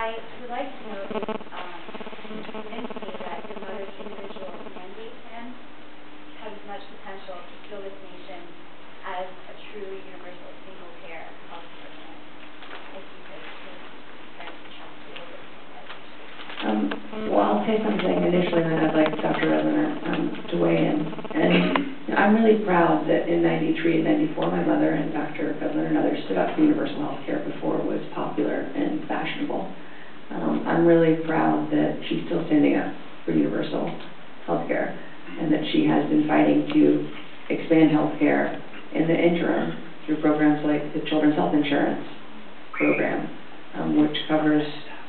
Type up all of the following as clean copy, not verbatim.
I would like to know if you convince me that your mother's individual mandate plan has as much potential to fill this nation as a true universal single-payer health care plan. If you could compare and contrast the order. Well, I'll say something initially, and then I'd like Dr. Redletter to weigh in. And I'm really proud that in '93 and '94, my mother and Dr. Redletter and others stood up for universal health care before it was popular and fashionable. I'm really proud that she's still standing up for universal health care, and that she has been fighting to expand health care in the interim through programs like the Children's Health Insurance Program, which covers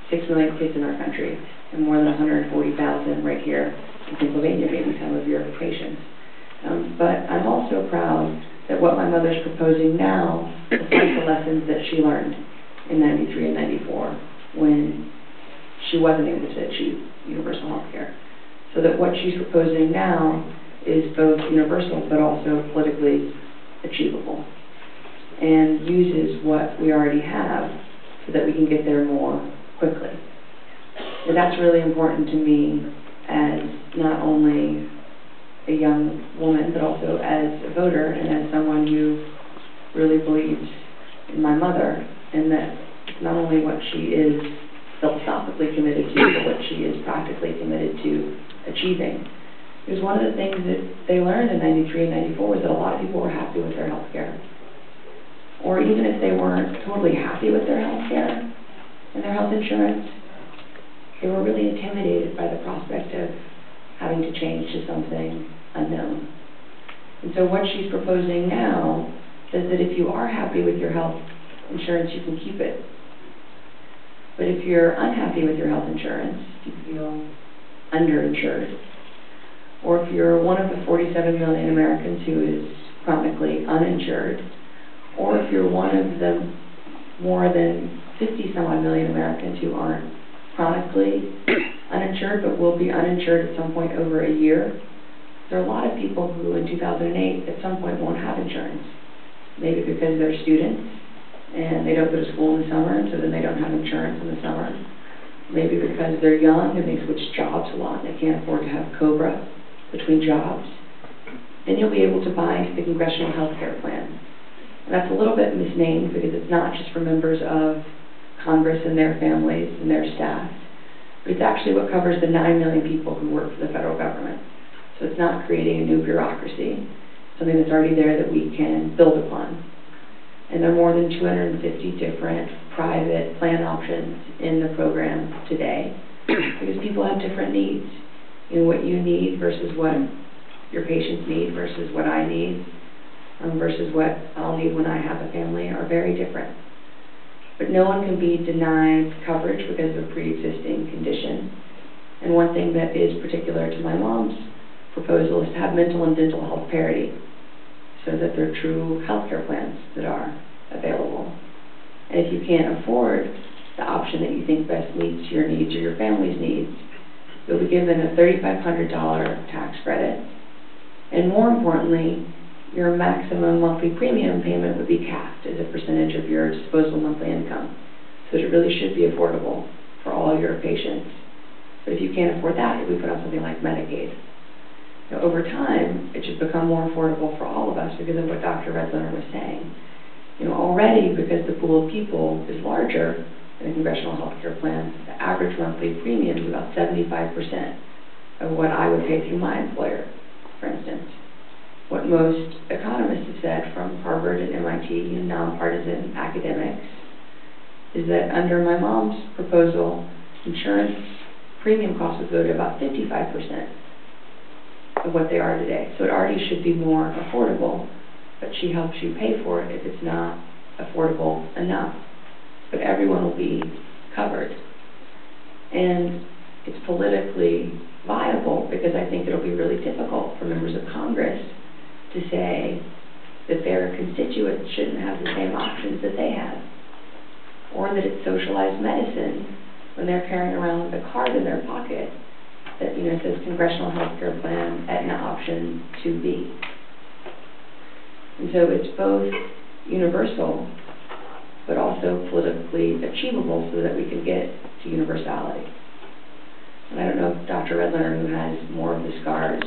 6 million kids in our country, and more than 140,000 right here in Pennsylvania, maybe some of your patients. But I'm also proud that what my mother's proposing now reflects the lessons that she learned in '93 and '94 when she wasn't able to achieve universal health care. So that what she's proposing now is both universal but also politically achievable, and uses what we already have so that we can get there more quickly. And that's really important to me as not only a young woman, but also as a voter and as someone who really believes in my mother, and that not only what she is philosophically committed to, but what she is practically committed to achieving. Because one of the things that they learned in '93 and '94 was that a lot of people were happy with their health care. Or even if they weren't totally happy with their health care and their health insurance, they were really intimidated by the prospect of having to change to something unknown. And so what she's proposing now says that if you are happy with your health insurance, you can keep it. But if you're unhappy with your health insurance, if you feel underinsured, or if you're one of the 47 million Americans who is chronically uninsured, or if you're one of the more than 50-some-odd million Americans who aren't chronically uninsured but will be uninsured at some point over a year, there are a lot of people who in 2008 at some point won't have insurance. Maybe because they're students and they don't go to school in the summer, and so then they don't have insurance in the summer. Maybe because they're young and they switch jobs a lot and they can't afford to have COBRA between jobs. Then you'll be able to buy the Congressional Health Care Plan. And that's a little bit misnamed because it's not just for members of Congress and their families and their staff, but it's actually what covers the 9 million people who work for the federal government. So it's not creating a new bureaucracy, something that's already there that we can build upon. And there are more than 250 different private plan options in the program today, because people have different needs. You know, what you need versus what your patients need versus what I need, versus what I'll need when I have a family are very different. But no one can be denied coverage because of a pre-existing condition. And one thing that is particular to my mom's proposal is to have mental and dental health parity, so that there are true health care plans that are available. And if you can't afford the option that you think best meets your needs or your family's needs, you'll be given a $3,500 tax credit. And more importantly, your maximum monthly premium payment would be capped as a percentage of your disposable monthly income. So it really should be affordable for all your patients. But if you can't afford that, we put on something like Medicaid. Now, over time, it should become more affordable for all of us because of what Dr. Redletter was saying. You know, already, because the pool of people is larger in a congressional health care plan, the average monthly premium is about 75% of what I would pay through my employer, for instance. What most economists have said from Harvard and MIT, nonpartisan academics, is that under my mom's proposal, insurance premium costs would go to about 55% of what they are today. So it already should be more affordable, but she helps you pay for it if it's not affordable enough. But everyone will be covered. And it's politically viable because I think it'll be really difficult for members of Congress to say that their constituents shouldn't have the same options that they have, or that it's socialized medicine when they're carrying around a card in their pocket that says Congressional Health Care Plan, Aetna option 2B. And so it's both universal, but also politically achievable so that we can get to universality. And I don't know if Dr. Redletter, who has more of the scars